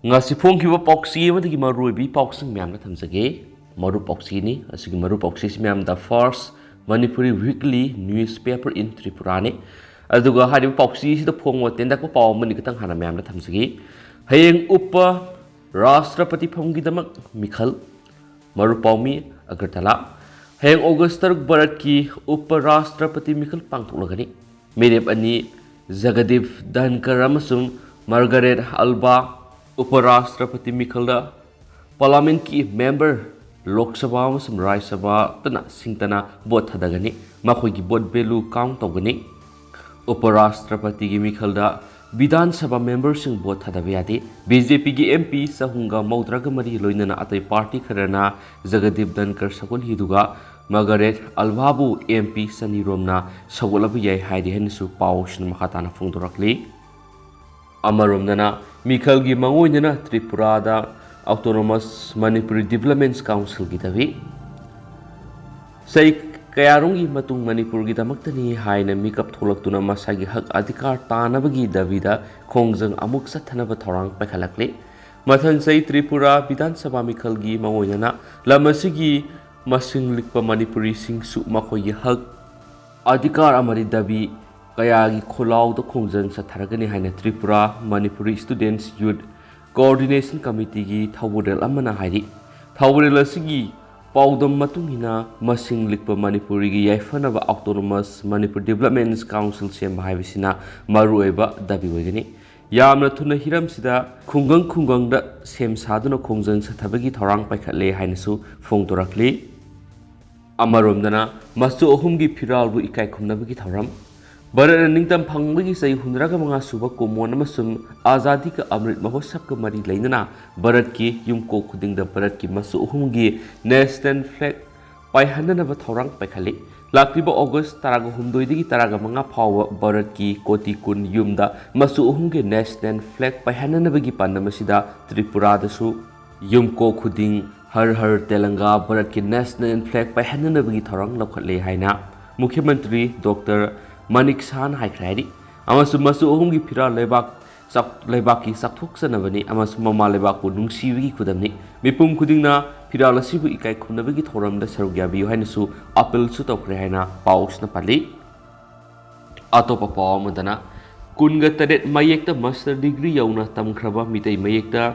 ngasi phongkiba pauksi amadagi maruibi pauksing myamna thamjage maru pauksi ni asigi maru pauksi myam da first Manipuri weekly newspaper in Tripura ni aduga hari pauksi sida phongwa tenda ko paw mani kitang hana myamna thamjage hayeng upa rashtrapati phonggi damak mikhal maru pawmi agartala hayeng august taruk bharat ki upa rashtrapati mikhal pangthuklagani merep ani Jagadeep Dhankar amasung Margaret Alba Uparashtrapati Mikhalda Parliament ki member Lok Sabha amasung Rajya Sabha tana singtana vote thadagani makhoi ki vote value count tawgani Uparashtrapati ki Mikhalda Vidhan Sabha member sing vote thadabiyati BJP ki MP sahunga maudraga mari loinana atai party kharana Jagadeep Dhankar sakul hiduga Margaret Albabu MP Saniromna sagolabu yai haidi hensu paushna makhatana phongdorakli Amaromnana Mikhalgi mangoinana Tripurada Autonomous Manipuri Development Council gitavi Sai kayarungi matung Manipur gitamaktani haina mikap tholaktuna masagi hak adhikar tanabagi davida khongjang amuk sathanaba thorang pakhalakli mathang sai Tripura Vidhan Sabha Mikhalgi mangoinana lamasigi masing likpa Manipuri sing su makoy hak adhikar amari dabi kayagi kholaw do khongjang satharagani haina Tripura Manipuri Students Youth Coordination Committee gi thawurel amana hairi thawurel asigi pawdam matungina masing likpa Manipuri gi yaifanaba Autonomous Manipur Development Council sem haibisina marueba dabi wegani yamna thuna hiram sida khungang da sem saduna khongjang sathabagi thorang paikhatle hainasu phongtorakli Amaromdana masu ohumgi piralbu ikai khumnabagi thoram Bharat ningtam phangbagi sai hunraga manga suba komon amasum azadi ka amrit mahotsav ka mari leinana Bharat ki yumko khudingda Bharat ki masu ohumgi national flag paihanana thorang paikhali lakriba August taraga humdoi digi taraga manga phawa Bharat ki koti kun yumda masu ohumgi national flag paihanana bagi pannamasida Tripura dasu yumko khuding Har Har Telanga Bharat ki national flag paihanana bagi thorang lokhatle haina Mukhyamantri Dr. Manik San haikhraidi amasu masu ohumgi phira lebak ki sakthoksanabani amasu mama lebak ku nungsiwi khudamni mipum khudingna phira lasibu ikai khumnabagi thoramda sarugyabi hainasu appeal su tokre haina pausna pali atopa pawmadana kunga tadet mayekta master degree yauna tamkhraba mitai mayekta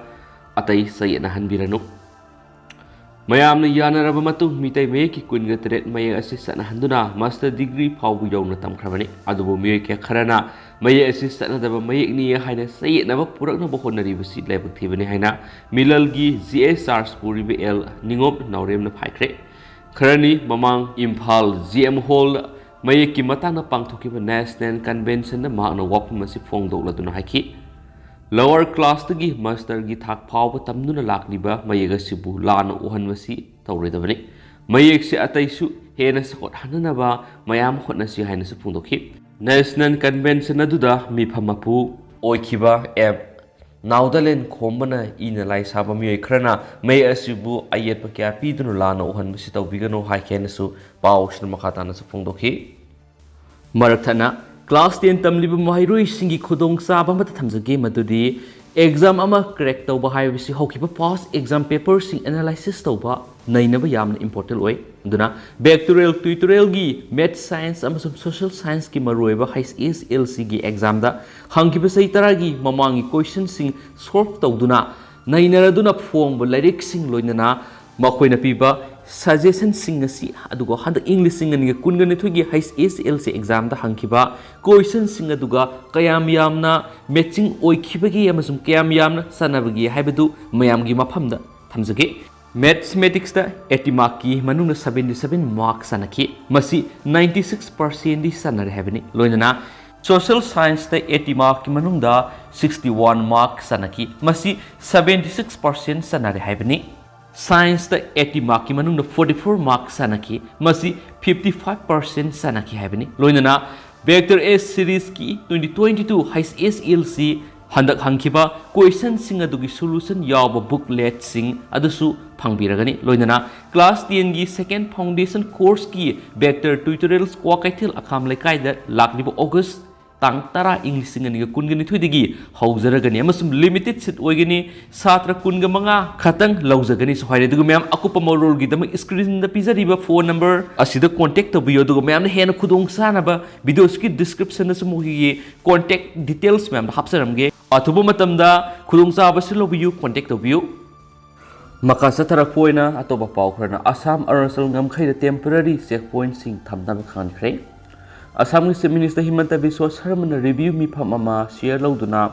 atai sayena hanbiranu Mayamna yanaraba matung mitai mayeki kunga tadet mayek asi sanahanduna master degree phawbu yauna tamkhrabani adubu miyeke kharana mayek asi sanadaba mayek ni haina sayetnaba puraknaba honaribasi laibak thibani haina milalgi GSR Spuribe L ningop nauremna phaikhre kharani mamang Imphal GM Hall mayeki matana pangthokiba national convention na maana wapum asi phongdokladuna haiki Lower class tagi master gi thak phawba tamnuna lakliba mayega sibu lana uhanwasi tawredabani mayek se ataisu hena sakot hananaba mayam khotnasi haina su phungdokhi national convention aduda mi phamapu oikhiba app naudalen khombana ina lai saba mi khrana may asibu ayet pakya pidunu lana uhanwasi tawbigano haikena su pawshna makhatana su phungdokhi marathana Class 10 tamliba mahairoi singi khudong saba mata thamjage madudi exam ama correct tawba haibisi hokiba past exam paper sing analysis tawba nainaba yamna important oi duna vectorial tutorial gi math science amasum social science ki maroiba HSLC gi exam da hangkiba sai taragi mamangi question sing solve tawduna nainaraduna phongba lyric sing loinana makoina piba suggestion sing asi aduga handa English sing ani kunga ne thogi HSLC exam da hangkiba question sing aduga kayam yamna matching oikibagi amasum kayam yamna sanabagi haibadu mayamgi mafamda thamjage mathematics da 80 mark ki manuna 77 marks sanaki masi 96% di sanare habani loinana social science da 80 mark ki manunda 61 mark sanaki masi 76% sanare habani Science da 80 mark ki manung 44 mark sanaki masi 55% sanaki haibani loinana vector S series ki 2022 HSLC handak hangkiba question sing adugi solution yawba booklet sing adusu phangbiragani loinana class 10 gi second foundation course ki vector tutorials kwa kaithil akham lekai da laklibo August tang tara English singa kun thui digi haujaragani amasum limited seat oigani satra kun ga manga khatang laujagani so haire dugu ma'am akupa morol gi dam screen da pizariba phone number asida contact tabiyo dugu ma'am na hena khudong sanaba video ski description na sumugi contact details ma'am hapsaramge athubu matamda khudong sa basilo biyu contact tabiyo Makasa tarapoina atoba paukrana Assam Arunachal ngamkhaida temporary checkpoint sing thamnaba khankhre Assam ni Chief Minister Himanta Biswa Sarmana review mi phamama share lauduna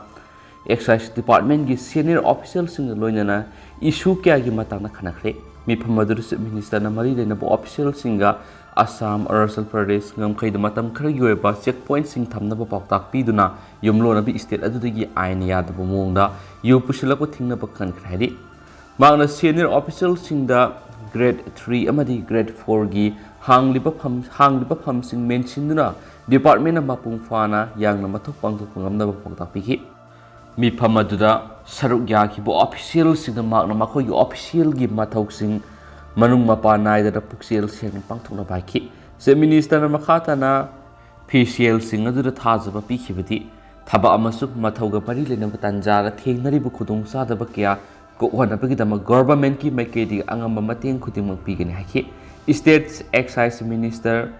Excise Department gi senior officials sing loinana issue kya gi matangna khanakhre mi phamadu Chief Minister na mari lena official singa Assam Arunachal Pradesh ngamkhaida matam khara gi oiba checkpoint sing thamnaba pautak piduna yumlona bi state adudagi ain yadaba mongda yu pusilako thingnaba khankhre Magna senior official singda grade 3 amadi grade 4 gi hangliba pham sing mention department na mapung fana yang na mathok pangthok ngamna ba pangta piki mi phamaduda saruk ya ki bo official sing magna makhoi gi official gi mathok sing manung mapa nai da puksiel sing pangthok na baki se minister na makhata na PCL sing adu thajaba pikibati thaba amasuk mathoga pari lena tanjara thengnari bu khudong sa da ba kya ko wana pagidama government ki maikedi angamba mateng khudimang pigani haki State's Excise Minister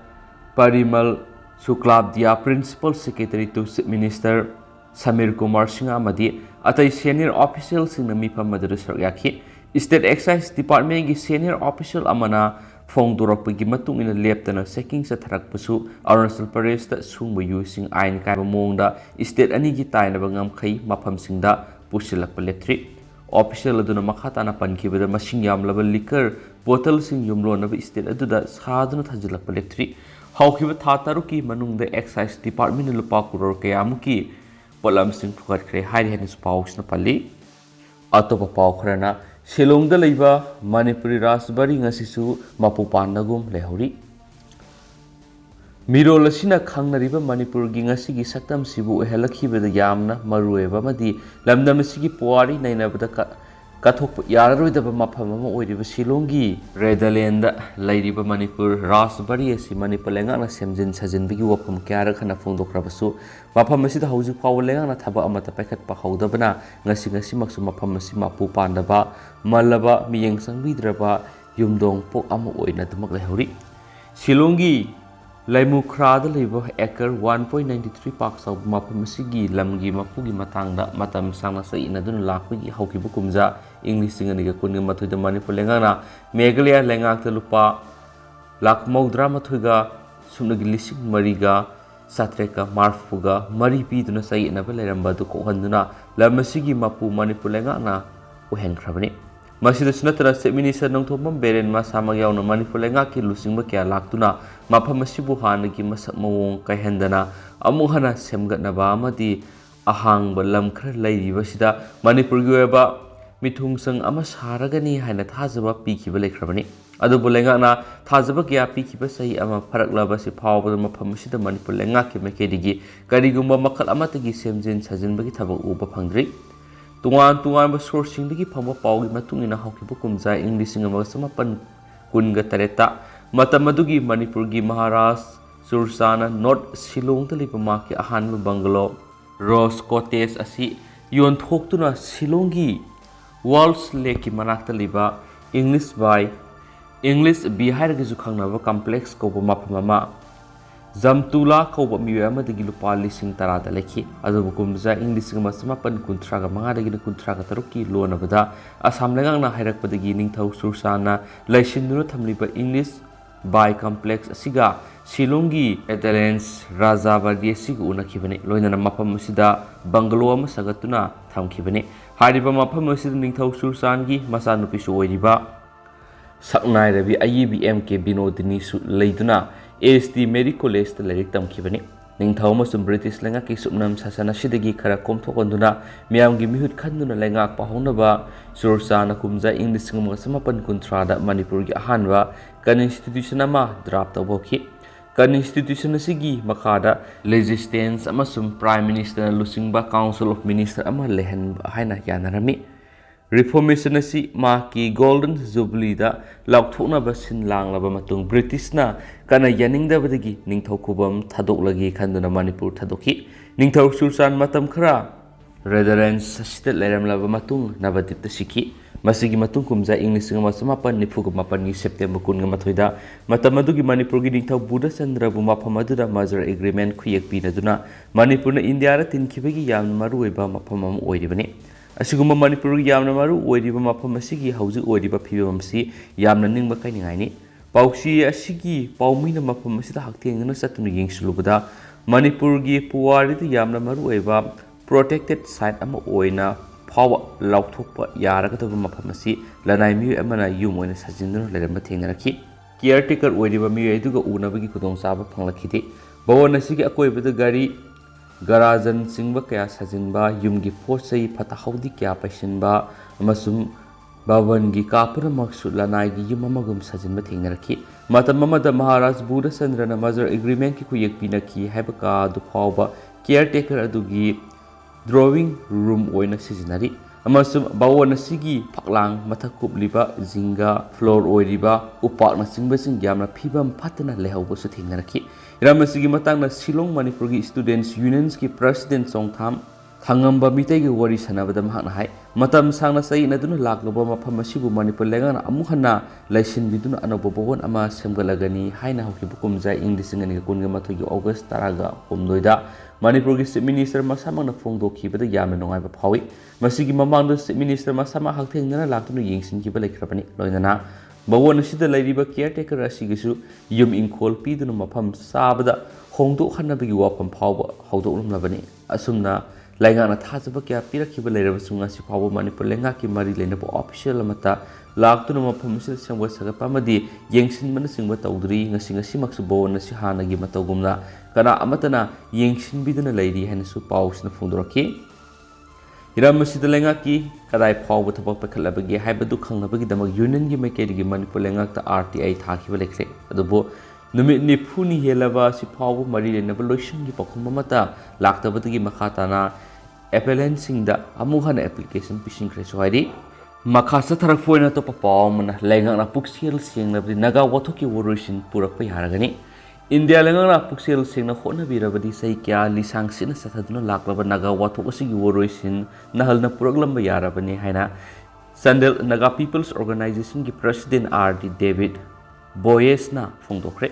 Parimal Suklabdia Principal Secretary to Minister Samir Kumar Singh amadi atai senior official sing mi phamadru saryaki State Excise Department gi senior official amana phongdorok gi matung ina leptana checking sa tharak pasu Arunachal Pradesh ta sungbu yu sing ain kai mongda state ani gi taina bangam khai mapham singda pusilak paletri official aduna makhata na pankibada masing yamlaba liquor bottle sing yumlo na state aduda saduna thajilak electric hawkiba thataru ki manungda excise department lupa crore kayamuki polam sing phukat kre hairi hanis paus na pali atopa pau khrana Shillong da leiba Manipuri rasbari ngasisu mapu pandagum lehori Mirol asina khangnariba Manipur gi ngasi gi saktam sibu helakhiba yamna marueba madi lamdam sigi puari nainabada kathok yararoidaba mafam ama oiriba Shillong gi Redland lairiba Manipur rasbari asi Manipur lenga na semjin sajin bigi wapam kyara khana phongdokrabasu mafam asida hauji paw lenga na thaba amata pekhat pa haudabana ngasi maksu mafam asi mapu pandaba malaba miyeng sangbidraba yumdong pok ama oina tumak lehori Shillong gi Laimu Krada Libo Acre 1.93 Parks of Mapamasi Lamgi Mapugi Matanga Matam Sana Sai Nadun Laki Hoki Bukumza English Singaniga Kunim Matu the Manipulangana Megalia Langak Lupa Lak Modra Matuga Sunagilisi Mariga Satreka Marfuga Mari Piduna Sai Nabalaramba to Kohanduna Lamasigi Mapu Manipulangana Uhen Krabani Masida Sunatra State Minister Nong Tomam Beren Masamagaw na Manipulenga ki lusing ba kaya laktuna mapamasibu hanagi masak mawong kay hendana amuhana semgat na ba amati ahang ba lamkar layriba sida Manipur gyueba mithung sang ama saragani haina thajaba pikiba lekrabani adu bulenga na thajaba kya pikiba sai ama pharaklaba si phawba mapamasida Manipulenga ki mekedigi karigumba makal amatagi semjin sajin bagi thabak uba phangdri Tungan sourcing digi phangba pawgi matungina hawkibu kumja English ngamaga samapan kunga tareta matamadugi Manipur gi Maharashtra Sursana North Shillong talipa maki ahanba bungalow Rose Cottage asi yon thoktuna Shillong gi Walls Lake ki manakta liba English B hairagi jukhangnaba complex ko mapamama Zamtula kauba miwe amadagi lupa lising tarada lekhi adu kumza English ngama samapan kuntraga mangadagi kuntraga taruki lonabada Assam lengang na hairakpadagi ningthau Sursana laisinuna thamliba English by complex asiga Shillong gi Edelens Rajabadi asiga unakhibani loinana mapam asida bungalow ama sagatuna thamkhibani hariba mapam asida ningthau Sursan gi masanupi su oiriba saknai rabi IBM ke binodini su leiduna AST Mary College ta larik tamkhibani ningthau masum British lenga ki sumnam sasana sidagi khara komthokonduna miyamgi mihut khanduna lenga pahawnaba Sursana kumja English ngam samapan kuntrada Manipur gi ahanwa constitution ama draft tawboki constitution asigi makhada legislation amasum prime minister lusingba council of minister ama lehan haina yanarami Reformation asi maki Golden Jubilee da laukthoknaba sin langlaba matung Britishna kana yaningdabadagi ningthokubam thadoklagi khanduna Manipur thadokhi ningthau sursan matam khara Redderance asida leiramlaba matung Navadipta sikhi masigi matung kumja English nga masamapan nifuga mapan gi September kun nga mathoida matam adugi Manipur gi ningthau Buddha Chandra bu mafam aduda merger agreement khuyek pinaduna Manipur na India ra tinkibagi yam maruiba mafam am oiribani Asiguma Manipur gi yamna maru oiriba mafam asigi hauji oiriba phibamsi yamna ningba kainingani pausi asigi paumina mafam asida haktengna satunu yengsulubada Manipur gi puwari tu yamna maru oiba protected site ama oina power lauthokpa yaragataba mafam asi lanai mi amana yum oina sajinduna leramba thengnaraki caretaker oiriba mi aduga unabagi kudong saba phanglakide bawon asigi akoibada gari Garajan singba kaya sajinba yumgi posai patahaudi kya paisinba amasum babangi kapura maksud lanai gi yum amagum sajinba thengnaraki matam amada Maharaj Buddha Chandra na merger agreement ki kuyek pinaki haibaka du phawba caretaker adugi drawing room oina sizinari amasum bawon asigi phaklang mathakkup liba jinga floor oiriba upak na singba sing yamna phibam phatna lehawba su thengnaraki Ramasigi matang na Silong Manipur gi Students Unions ki President Songtham thangamba mitai gi wari sanabada mahna hai matam sangna sai na dunu laklaba mafam asibu Manipur lenga amuhana laisin biduna anobo bawon ama semgalagani haina hoki bukumja English ngani kun ga mathogi August taraga homdoida Manipur gi Chief Minister masama na phongdoki bada yamna nongai ba phawi masigi mamang Chief Minister masama hakthengna laktunu yengsin ki ba lekrabani loinana Bawon asida lairiba caretaker asigisu yum inkol piduna mafam sabada hongdo khanabagi wapam phawba hawdolumlabani asumna laingana thajaba kya pirakhiba lairaba sunga si phawba Manipur lenga ki mari leinaba official amata laktuna mafam sil sangwa sagapa amadi yengsin mana singba tawdri ngasi maksu bawon asi hanagi matawgumna kana amatana yengsin biduna lairi hanasu pawsna phungdoraki Hiram masjid lenga ki kadai phawba thabak pakhalabagi haibadu khangnabagi damak union gi maikeri Manipur lenga ta RTI thakhiba lekre adubo numit nifuni helaba si phawba mari lenaba loisin gi pakhum mata laktabadagi makhatana appellant singda amuhana application pising kre sohari makhasa tharak foina to papawmana lenga na puksiel singnabdi naga wathoki woroisin purakpa yaragani India lenga puksel singna khona birabadi sai kya lisang sina sathaduna laklaba naga wathok asigi woroisin nahalna puraglamba yarabani haina Sandel Naga People's Organization ki President R.D. David Boyes na phongdokre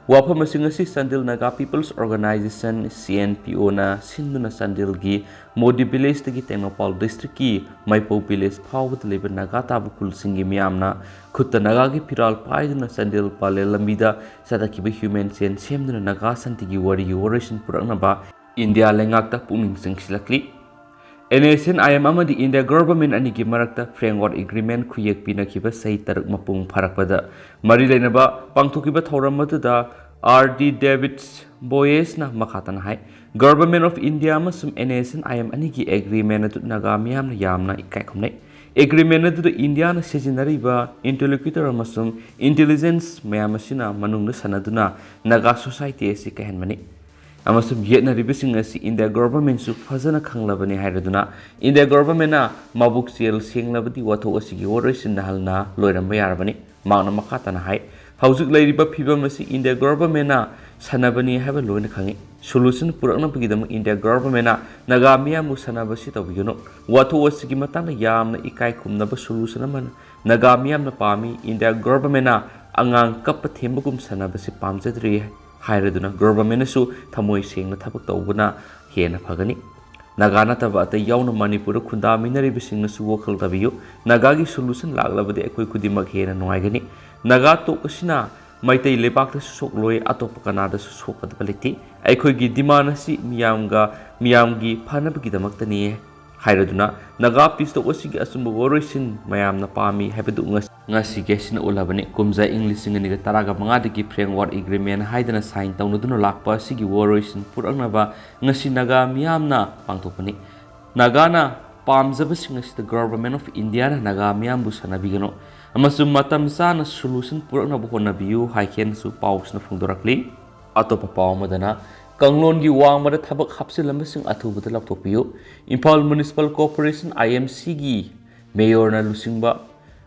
wafam asing asi Sandel Naga People's Organization CNPO na sinduna Sandel gi Modi village tagi Tenopal district ki Maipo village phawbat leba naga tabukul singi miyamna khutta naga gi piral paiduna Sandel pale lambida sadaki be human chain semduna naga santi gi wari operation purakna ba India lengakta puning singsilakli NSN IM amadi India government ani gi marakta framework agreement khuyek pinakhiba sai taruk mapung pharakpada mari leinaba pangthokiba thoram matuda R.D. David Boyes na makatan hai Government of India amasum NSN IM ani gi agreement atu naga miyam na yamna ikai khumnai agreement atu India na sejinariba interlocutor amasum intelligence mayam asina manung na sanaduna naga society asi kahenmani amasum yetna ribising asi India government su fazana khanglabani hairaduna India government na mabuk sel senglabadi watho asi gi oroisin nahalna loiramba yarabani mangna makhatana hai haujuk lairiba phibam asi India government na sanabani haba loina khangi solution purakna pagidam India government na naga miyamu sanabasi tawbigino watho asi gi matana yamna ikai khumnaba solution man naga miyamna pami India government na angang kappa thembagum sanabasi pamjadri Hairaduna government su thamoi sengna thabak tawbuna hena phagani naga nataba ata yauna Manipur khunda minari bisingna su wokhal tabiyu naga gi solution laglabadi ekoi kudimak hena noaigani naga to kasina maitai lebak ta sok loi atop kanada su sok baliti ekoi gi dimana si miyam gi phanabagi damaktani hairaduna naga pisto osigi asumbu woroisin mayamna pami habadu ngasi gesina ulabani kumza English ngani ga taraga mangadi ki framework agreement haidana sign tawnuduna lakpa sigi woroisin purangnaba ngasi naga miyamna pangtopani nagana pamjaba singasida government of India na naga miyambu sanabigano amasum matam sana solution purangnaba honabiyu haiken su pausna phungdorakli atopa pawmadana Kanglon gi wangmada thabak hapsilambasing athubada laptopiyo Impal Municipal Corporation IMC gi Mayorna Lusingba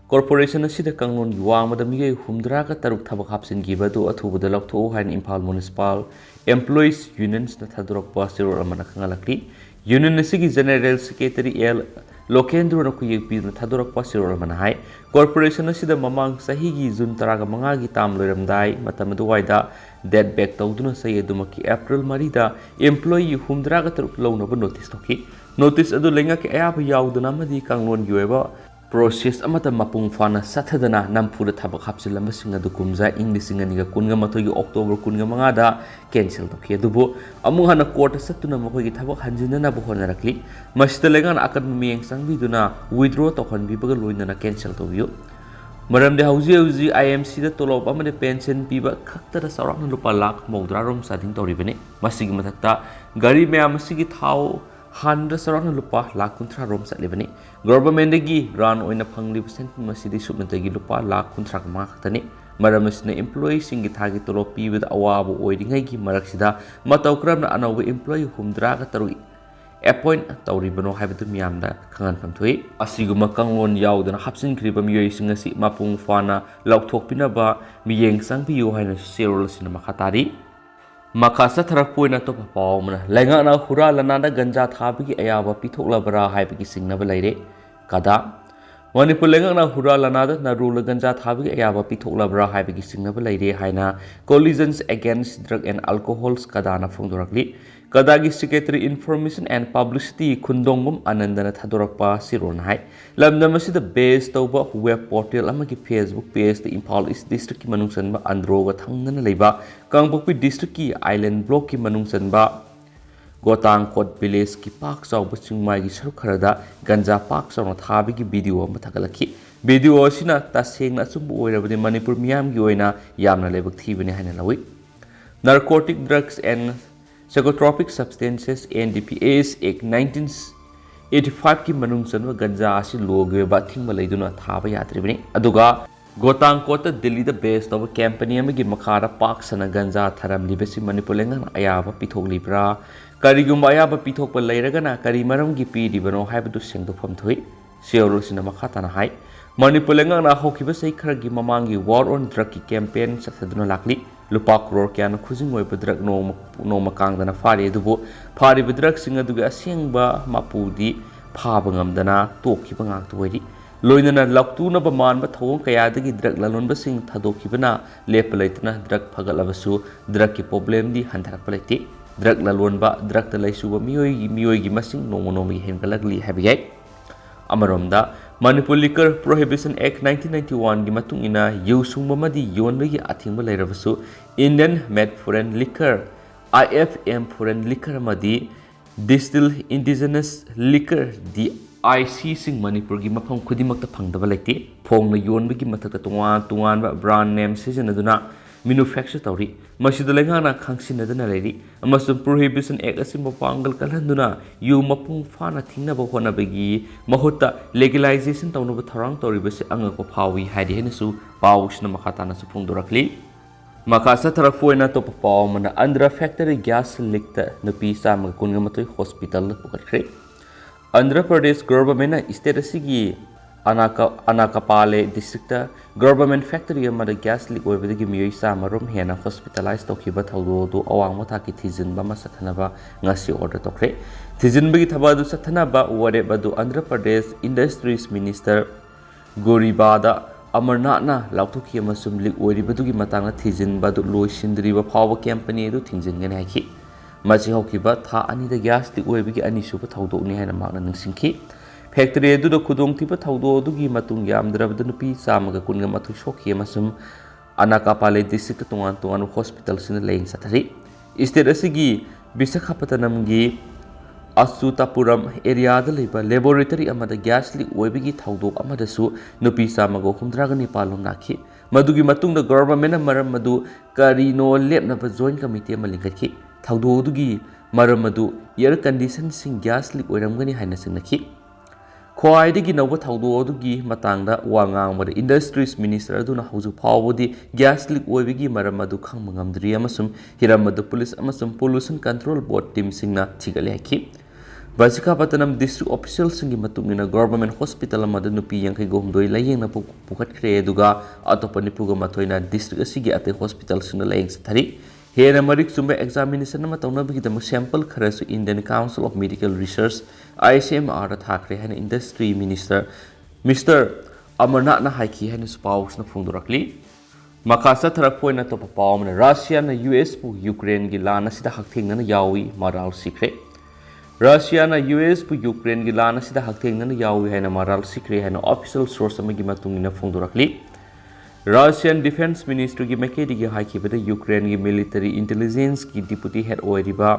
Corporation asida kanglon gi wangmada miyai humdraga taruk thabak hapsingiba du athubada laktho hain Imphal Municipal Employees Unions na thadurokpa siror amana khangalakli Union asigi General Secretary L Lokendro na kuyekpi na thadurokpa siror amana hai Corporation asida mamang sahigi June taraga mangagi tam loiramdai matamadu waida dead back tawduna sayedumaki April marida employee humdraga taruk lawnaba notice toki notice adu lenga ke ayaba yauduna madi kanglon giweba process amata mapung fana sathadana namphura thabak hapsilamba singa du kumza English singa niga kunga mathogi October kunga mangada cancel toki adubu amu hana court satuna makogi thabak hanjinana bu honarakli masita lengan akan miyeng sangbiduna withdraw tokhon bibaga loinana cancel tobiyo maramde hauji IMC da tolop amane pension piba khakta sarakna lupa lakh mawdra rom sading toribane masigi mathakta gari me amasigi thau 100 sarakna lupa lakh kunthra rom satlibani government gi ran oina phangli percent masidi subnatagi lupa lakh kunthra ma khatani maramasna employees singi thagi tolop piba da awabu oidingai gi maraksida matawkramna anawa employee humdra ga taru appoint tauribano haibatu miyamda khangan phamthui asiguma kanglon yaudana hapsin khriba miyoi singasi mapung fana laukthokpinaba miyeng sangpiyo haina serol sina makhatari makasa tharakpoina to papawmana lengana hura lanada ganja thabigi ayaba pithoklabara haibigi singnaba leire kada Manipur lengana hura lanada na rule ganja thabigi ayaba pithoklabara haibigi singnaba leire haina Coalitions Against Drug and Alcohols kadana phongdorakli Kadagi Secretary Information and Publicity Kundongum Anandana Thadorakpa Siron Hai Lamdamasi the base tauba web portal amagi Facebook page the Imphal East District ki manungsanba Androga Thangana Leba Kangpokpi District ki Island Block ki manungsanba Gotang Kot Village ki Park Sauba Chingmai gi Sarukharada Ganja Park Sauna Thabi ki video mathagalaki video asina tasengna sumbu oirabani Manipur miyam gi oina yamna lebak thibani haina lawi Narcotic Drugs and Psychotropic Substances NDPS Act 1985 ki manungsanwa ganja asi loge ba thingma leiduna thaba yatribani aduga Gotang Kota Delhi the base of company amagi makhara park sana ganja tharam libesi Manipur lengan ayaba pithok libra karigumba ayaba pithok pa leiragana kari maram gi pi dibano haibadu sengdopam thui seolo sina makhatana hai Manipur lengan na hokiba sei kharagi mamangi war on drug ki campaign sathaduna lakli Lupa Crore kyan khujing oi drug no makangdana fari dubu fari drug singa duga asengba mapudi phabangamdana tokiba ngak tuwari loinana laktuna ba manba thawong kaya dagi drug lalonba sing thadokibana lepalaitna drug phagalabasu drug ki problem di hantarak palate drug lalonba drug ta laisuba miyoi gi masing nomonomi hengalagli habigai amaromda Manipur Liquor Prohibition Act 1991 gi matung ina yusungba madi yonbagi athingba leirabasu Indian Made Foreign Liquor IFM Foreign Liquor madi Distilled Indigenous Liquor DIC sing Manipur gi mafam khudimakta phangdaba lekti phongna yonbagi mathakta tungan ba brand name sijanaduna manufacture tawri masida lengana khangsinadana leiri amasum Prohibition Act asimba pangal kalhanduna yu mapung fana thingnaba honabagi mahutta legalization tawnaba tharang tawribase angako phawi haidi henasu pawsna makhatana su phungdorakli makasa tharakpoina to pawmana Andhra factory gas leak ta nupi samag kungamatoi hospital pukatkre Andhra Pradesh government state asigi Anakapale district government factory amada gas leak oibadagi miyoi samarom hena hospitalized tokiba thawdo du awang mathaki thijinba masathanaba ngasi order tokre thijinbagi thabadu sathanaba wareba du Andhra Pradesh Industries Minister Goribada Amarnathna lauthoki amasum leak oiribadugi matangna thijinba du loisindriba phawa company du thingjingani haki machi hokiba tha ani da gas leak oibagi ani suba thawdo ni hena magna ningsingki Factory edu do kudong tiba thawdo dugi matung yamdrabda nupi samaga kunga matu shokhi amasum Anakapale district tungan hospital sina leing sathari state asigi Visakhapatnam gi Asutapuram area da leba laboratory amada gas leak oibigi thawdo amadasu nupi samago humdragani palom nakhi madugi matung da government maram madu karino lepna ba joint committee malingakhi thawdo dugi maram madu air condition sing gas leak oiramgani haina singnakhi Khwaidagi nawa thawdo adugi matangda wangangmada Industries Minister aduna hauju phawbodi gas leak oibigi maram adu khangma ngamdri amasum hiramadu police amasum pollution control board team singna thigale haki Visakhapatnam district official singi matungina government hospital amada nupi yankai gomdoi layengna pukhatkre aduga atopa nipuga mathoina district asigi ate hospital singna layeng sathari hena marik sumba examination ama tawnabigidama sample kharasu Indian Council of Medical Research ICMR da thakre hena industry minister Mr. Amarnath na haiki hena spouse na phungdorakli makasa tharakpoina topa pawmna Russia na US pu Ukraine gi lana sida hakthengna yawi maral sikre Russia na US pu Ukraine gi lana sida hakthengna yawi hena maral sikre hena official source amagi matungina phungdorakli Russian Defense Ministry gi makedi gi haikibada Ukraine gi military intelligence ki deputy head oiriba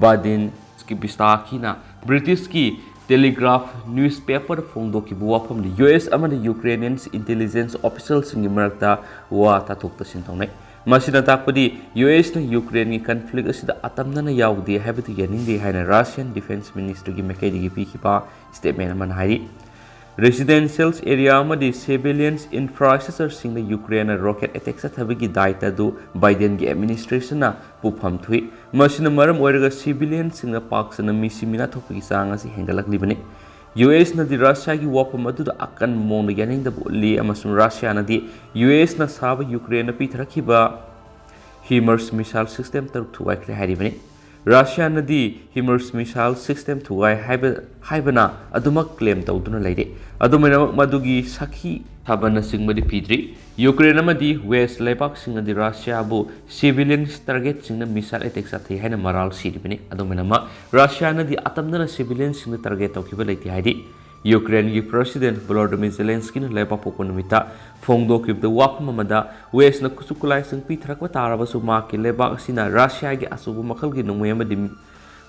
Badin Skibistaki na British ki Telegraph newspaper phongdo ki buwa pham US amana Ukrainian intelligence officials ngi marakta wa tathok ta sintongne masina takpadi US na Ukraine gi conflict asida atamna na yaudi habiti yaninde haina Russian Defense Ministry gi makedi gi pikipa statement man hari residential area amadi civilians infrastructure singna Ukraine rocket attacks athabigi daita du Biden gi administration na pupham thui masina maram oiraga civilians singna paksana misimina thopigi sanga si hengalak libane US na di Russia gi wapam adu da akan mong yaning da bulli amasum Russia na di US na saba Ukraine pi thrakhiba HIMARS missile system tar thuai kre haribane Russia na di HIMARS missile system thuai haibana adumak claim tawduna leire adumena madugi sakhi thabana singmadi pidri Ukraine amadi West Lepak singna di Russia bu civilian target singna missile attack sathi haina maral siribini adumena ma Russia na di atamna civilian singna target tawkiba leiti haidi Ukraine gi President Volodymyr Zelensky na lepa pokonumita phongdo kibda wakma mada West na kusukulai sing pi thrakwa taraba su ma ki leba sina Russia gi asubu makhal gi nungwe amadi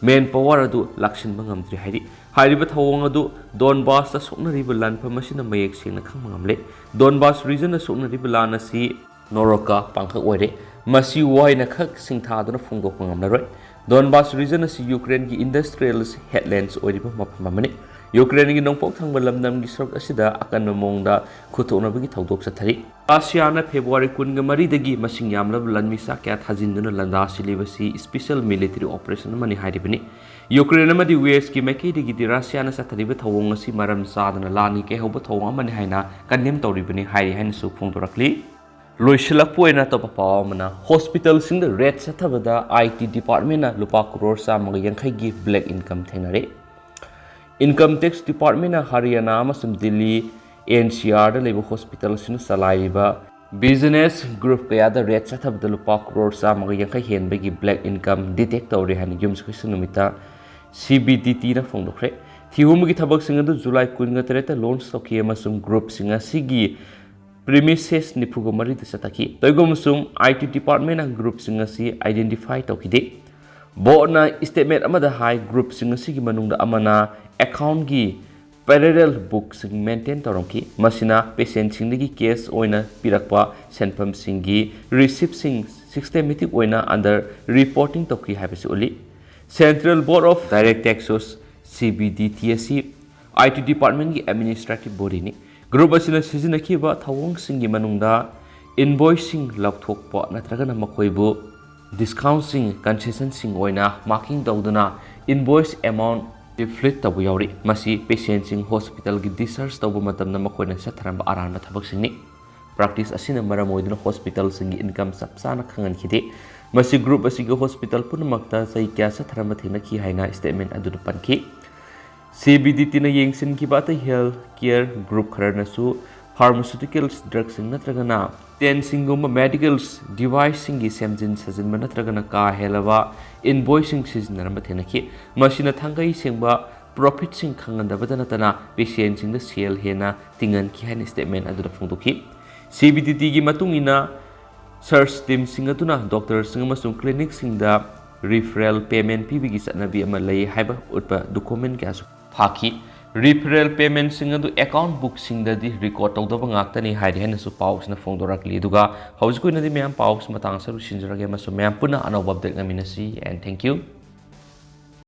main power adu lakshin bangamdri haidi hariba thawong adu Donbass ta sokna riba lan phamasina mayek singna khangmangamle Donbass region na sokna riba lan asi Noroka pangkhak oire masi waina khak singtha duna phongdo pangamlaroi Donbass region asi Ukraine gi industrial headlands oiriba maphamamani Ukraine gi nongpok thangba lamdam gi sorok asida akan mongda khutona bagi thawdok sathari Russia na February 13 dagi masing yamlab lanmisa kya thajinduna landa silibasi special military operation mani haribani Ukraine amadi US ki makedi gi Russia na sathariba thawong asi maram sadana lani ke hoba thawong mani haina kanem tawribani hairi hain su phongdorakli loisilak poina to pawmana hospital sing the red chathabada IT department na Lupa Crore sa mga yankhai gi black income thenare Income Tax Department na Haryana amasum Delhi NCR da leba hospital sinu salaiba business group kaya da red chathabada Lupa Crore sa mga yankhai henbagi black income detect tawri hani yums khusunumita CBDT na phongdokre thihumgi thabak singadu July 13 ta launch toki amasum group singa sigi premises nipugo mari da sataki toigomsum IT department na group singa si identify tokide Bona statement amada high group singa sigi manungda amana account gi parallel book sing maintain torongki masina patient singdagi case oina pirakpa senpam singi receipt sing systematic oina under reporting toki habisi uli Central Board of Direct Taxes CBDTSC IT department gi administrative body ni group asina sizina kiba thawong singi manungda invoicing lapthokpa natragana makoibu discounting concession sing oina marking tawduna invoice amount deflate tabu yauri masi patient sing hospital gi discharge tabu matamna makoina satharamba aranda thabak singni practice asina maram oiduna hospital sing income sapsana khangan khide masi group asiga hospital punamakta sai kya satharamba thina ki haina statement adu panki CBDT na yengsin ki bata health care group kharana su pharmaceuticals drugs natragana ten singoma medicals device singi semjin sajin natragana ka helava invoicing season ramba thenaki machine thangai sengba profit sing khangandabada natana patient sing the sale hena tingan ki han statement adu phungdoki CBDT gi matungina search team singatuna doctor singama sum clinic singda referral payment pbigi satnabi ama lay haiba utpa document kya su phaki referral payment sing adu account book sing da di record tawdaba ngaktani hairi hena su paus na phongdorakli duga hauskui na di mem paus matang saru sinjarage ma su mem puna anobab dek naminasi and thank you